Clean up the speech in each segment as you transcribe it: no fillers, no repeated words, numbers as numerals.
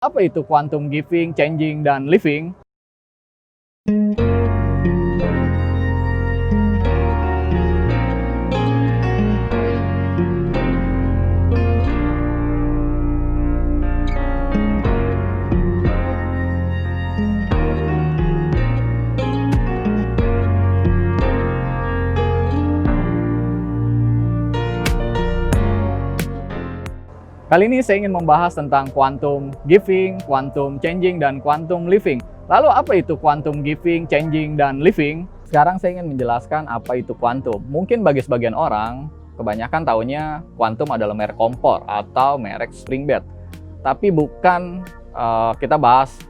Apa itu quantum giving, changing, dan living? Kali ini saya ingin membahas tentang quantum giving, quantum changing, dan quantum living. Lalu apa itu quantum giving, changing, dan living? Sekarang saya ingin menjelaskan apa itu quantum. Mungkin bagi sebagian orang, kebanyakan taunya quantum adalah merek kompor atau merek spring bed. Tapi bukan kita bahas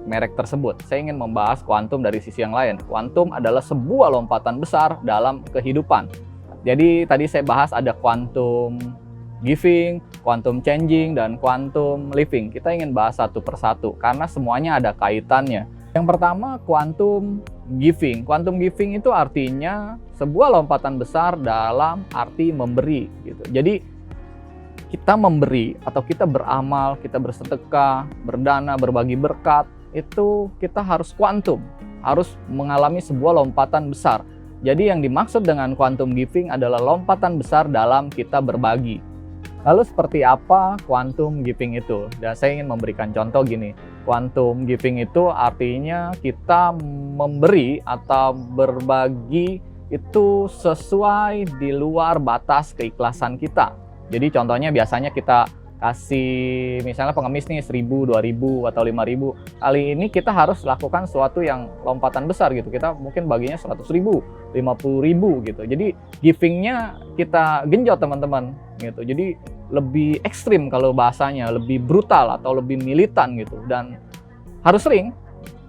merek tersebut. Saya ingin membahas quantum dari sisi yang lain. Quantum adalah sebuah lompatan besar dalam kehidupan. Jadi tadi saya bahas ada quantum giving, quantum changing, dan quantum living. Kita ingin bahas satu persatu karena semuanya ada kaitannya. Yang pertama, quantum giving. Quantum giving itu artinya sebuah lompatan besar dalam arti memberi gitu. Jadi kita memberi atau kita beramal, kita bersedekah, berdana, berbagi berkat, itu kita harus quantum, harus mengalami sebuah lompatan besar. Jadi yang dimaksud dengan quantum giving adalah lompatan besar dalam kita berbagi. Lalu seperti apa quantum giving itu? Dan saya ingin memberikan contoh gini. Quantum giving itu artinya kita memberi atau berbagi itu sesuai di luar batas keikhlasan kita. Jadi contohnya biasanya kita kasih misalnya pengemis nih 1.000, 2.000, atau 5.000. Kali ini kita harus lakukan sesuatu yang lompatan besar gitu. Kita mungkin baginya 100.000, 50.000 gitu. Jadi givingnya kita genjot teman-teman gitu. Jadi lebih ekstrim kalau bahasanya, lebih brutal atau lebih militan gitu. Dan harus sering.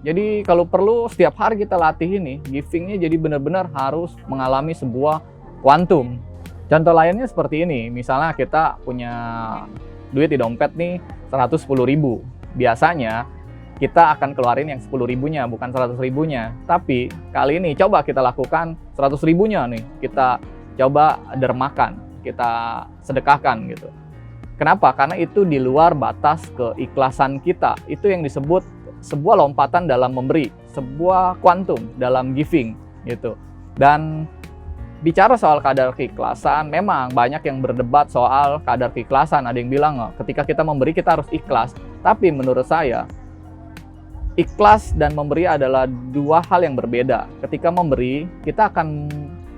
Jadi kalau perlu setiap hari kita latih ini, givingnya jadi benar-benar harus mengalami sebuah quantum. Contoh lainnya seperti ini, misalnya kita punya duit di dompet nih 110.000. Biasanya kita akan keluarin yang 10.000-nya, bukan 100.000-nya. Tapi kali ini coba kita lakukan 100.000-nya nih. Kita coba dermakan, kita sedekahkan gitu. Kenapa? Karena itu di luar batas keikhlasan kita. Itu yang disebut sebuah lompatan dalam memberi, sebuah quantum dalam giving gitu. Dan bicara soal kadar keikhlasan, memang banyak yang berdebat soal kadar keikhlasan. Ada yang bilang, ketika kita memberi kita harus ikhlas. Tapi menurut saya, ikhlas dan memberi adalah dua hal yang berbeda. Ketika memberi, kita akan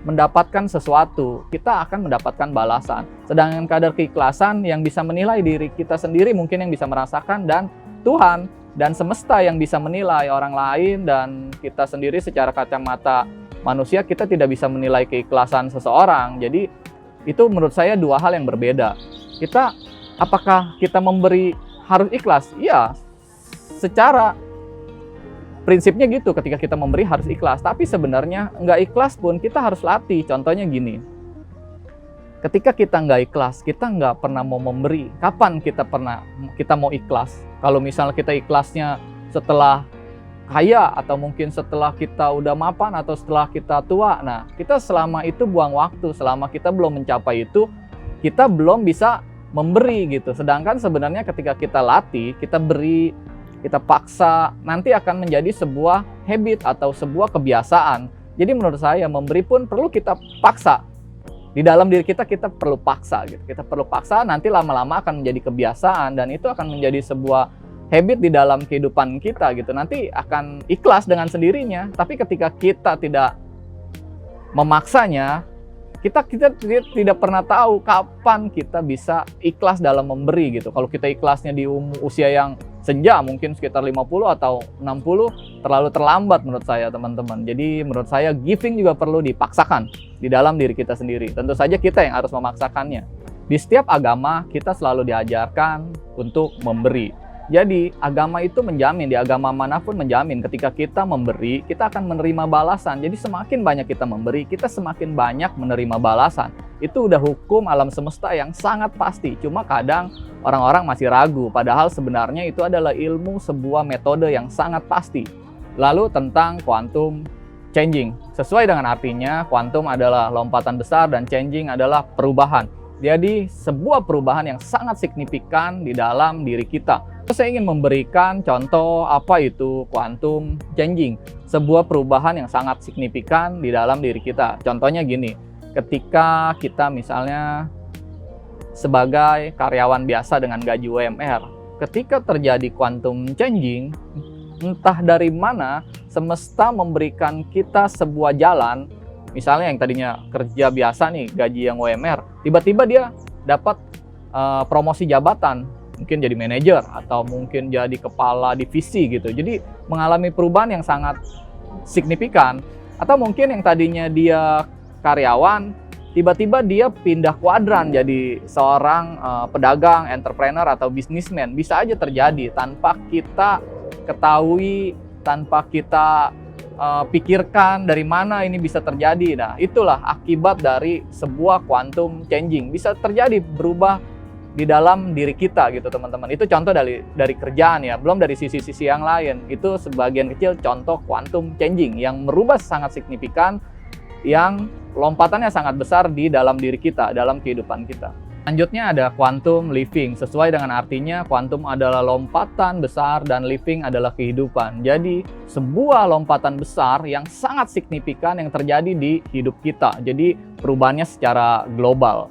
mendapatkan sesuatu, kita akan mendapatkan balasan. Sedangkan kadar keikhlasan yang bisa menilai diri kita sendiri, mungkin yang bisa merasakan, dan Tuhan dan semesta yang bisa menilai orang lain, dan kita sendiri secara kacamata manusia, kita tidak bisa menilai keikhlasan seseorang. Jadi itu menurut saya dua hal yang berbeda. Apakah kita memberi harus ikhlas? Iya, secara prinsipnya gitu, ketika kita memberi harus ikhlas. Tapi sebenarnya nggak ikhlas pun kita harus latih. Contohnya gini, ketika kita nggak ikhlas, kita nggak pernah mau memberi. Kapan kita mau ikhlas? Kalau misalnya kita ikhlasnya setelah kaya, atau mungkin setelah kita udah mapan, atau setelah kita tua. Nah, kita selama itu buang waktu, selama kita belum mencapai itu, kita belum bisa memberi gitu. Sedangkan sebenarnya ketika kita latih, kita beri, kita paksa, nanti akan menjadi sebuah habit atau sebuah kebiasaan. Jadi menurut saya memberi pun perlu kita paksa. Di dalam diri kita perlu paksa gitu. Kita perlu paksa, nanti lama-lama akan menjadi kebiasaan, dan itu akan menjadi sebuah habit di dalam kehidupan kita gitu. Nanti akan ikhlas dengan sendirinya. Tapi ketika kita tidak memaksanya, kita tidak pernah tahu kapan kita bisa ikhlas dalam memberi gitu. Kalau kita ikhlasnya di usia yang senja, mungkin sekitar 50 atau 60, terlalu terlambat menurut saya teman-teman. Jadi menurut saya giving juga perlu dipaksakan di dalam diri kita sendiri. Tentu saja kita yang harus memaksakannya. Di setiap agama kita selalu diajarkan untuk memberi. Jadi agama itu menjamin, di agama manapun menjamin ketika kita memberi, kita akan menerima balasan. Jadi semakin banyak kita memberi, kita semakin banyak menerima balasan. Itu udah hukum alam semesta yang sangat pasti. Cuma kadang orang-orang masih ragu, padahal sebenarnya itu adalah ilmu sebuah metode yang sangat pasti. Lalu tentang quantum changing. Sesuai dengan artinya, quantum adalah lompatan besar dan changing adalah perubahan. Jadi sebuah perubahan yang sangat signifikan di dalam diri kita. Saya ingin memberikan contoh apa itu quantum changing, sebuah perubahan yang sangat signifikan di dalam diri kita. Contohnya gini, ketika kita misalnya sebagai karyawan biasa dengan gaji UMR, ketika terjadi quantum changing, entah dari mana semesta memberikan kita sebuah jalan. Misalnya yang tadinya kerja biasa nih, gaji yang UMR, tiba-tiba dia dapat promosi jabatan, mungkin jadi manajer atau mungkin jadi kepala divisi gitu. Jadi mengalami perubahan yang sangat signifikan. Atau mungkin yang tadinya dia karyawan, tiba-tiba dia pindah kuadran jadi seorang pedagang, entrepreneur atau bisnismen. Bisa aja terjadi tanpa kita ketahui, tanpa kita pikirkan dari mana ini bisa terjadi. Nah, itulah akibat dari sebuah quantum changing. Bisa terjadi, berubah di dalam diri kita gitu teman-teman. Itu contoh dari kerjaan ya, belum dari sisi-sisi yang lain. Itu sebagian kecil contoh quantum changing yang merubah sangat signifikan, yang lompatannya sangat besar di dalam diri kita, dalam kehidupan kita. Selanjutnya ada quantum living. Sesuai dengan artinya, quantum adalah lompatan besar dan living adalah kehidupan. Jadi sebuah lompatan besar yang sangat signifikan yang terjadi di hidup kita. Jadi perubahannya secara global.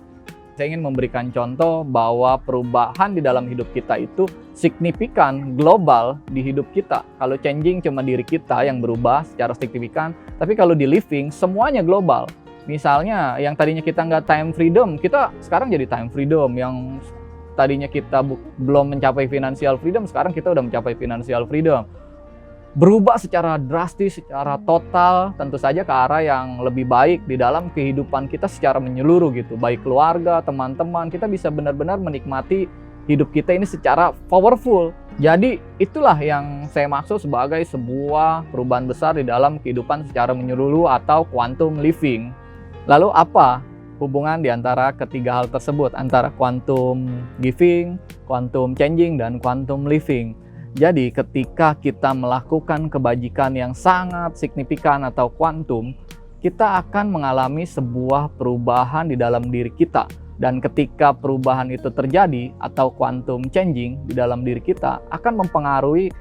Saya ingin memberikan contoh bahwa perubahan di dalam hidup kita itu signifikan, global di hidup kita. Kalau changing cuma diri kita yang berubah secara signifikan, tapi kalau di living semuanya global. Misalnya yang tadinya kita nggak time freedom, kita sekarang jadi time freedom. Yang tadinya kita belum mencapai financial freedom, sekarang kita udah mencapai financial freedom. Berubah secara drastis, secara total, tentu saja ke arah yang lebih baik di dalam kehidupan kita secara menyeluruh gitu. Baik keluarga, teman-teman, kita bisa benar-benar menikmati hidup kita ini secara powerful. Jadi itulah yang saya maksud sebagai sebuah perubahan besar di dalam kehidupan secara menyeluruh atau quantum living. Lalu apa hubungan di antara ketiga hal tersebut, antara quantum giving, quantum changing, dan quantum living? Jadi ketika kita melakukan kebajikan yang sangat signifikan atau kuantum, kita akan mengalami sebuah perubahan di dalam diri kita. Dan ketika perubahan itu terjadi atau quantum changing di dalam diri kita, akan mempengaruhi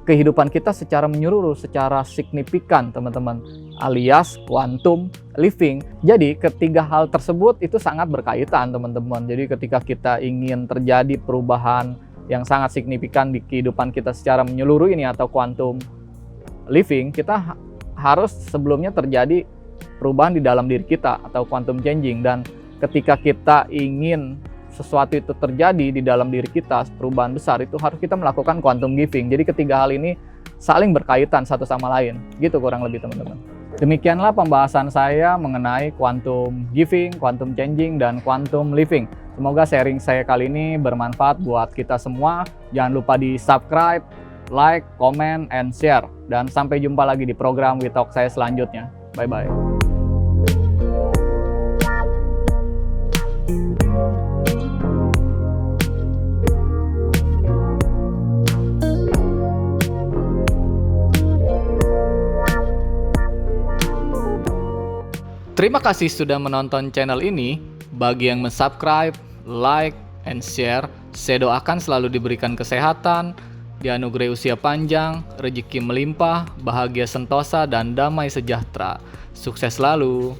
kehidupan kita secara menyeluruh, secara signifikan teman-teman, alias quantum living. Jadi ketiga hal tersebut itu sangat berkaitan teman-teman. Jadi ketika kita ingin terjadi perubahan yang sangat signifikan di kehidupan kita secara menyeluruh ini atau quantum living, kita harus sebelumnya terjadi perubahan di dalam diri kita atau quantum changing. Dan ketika kita ingin sesuatu itu terjadi di dalam diri kita, perubahan besar, itu harus kita melakukan quantum giving. Jadi ketiga hal ini saling berkaitan satu sama lain, gitu kurang lebih teman-teman. Demikianlah pembahasan saya mengenai quantum giving, quantum changing, dan quantum living. Semoga sharing saya kali ini bermanfaat buat kita semua. Jangan lupa di subscribe, like, comment, and share. Dan sampai jumpa lagi di program WeTalk saya selanjutnya. Bye-bye. Terima kasih sudah menonton channel ini. Bagi yang subscribe, like, and share, saya doakan selalu diberikan kesehatan, dianugerahi usia panjang, rezeki melimpah, bahagia sentosa, dan damai sejahtera. Sukses selalu!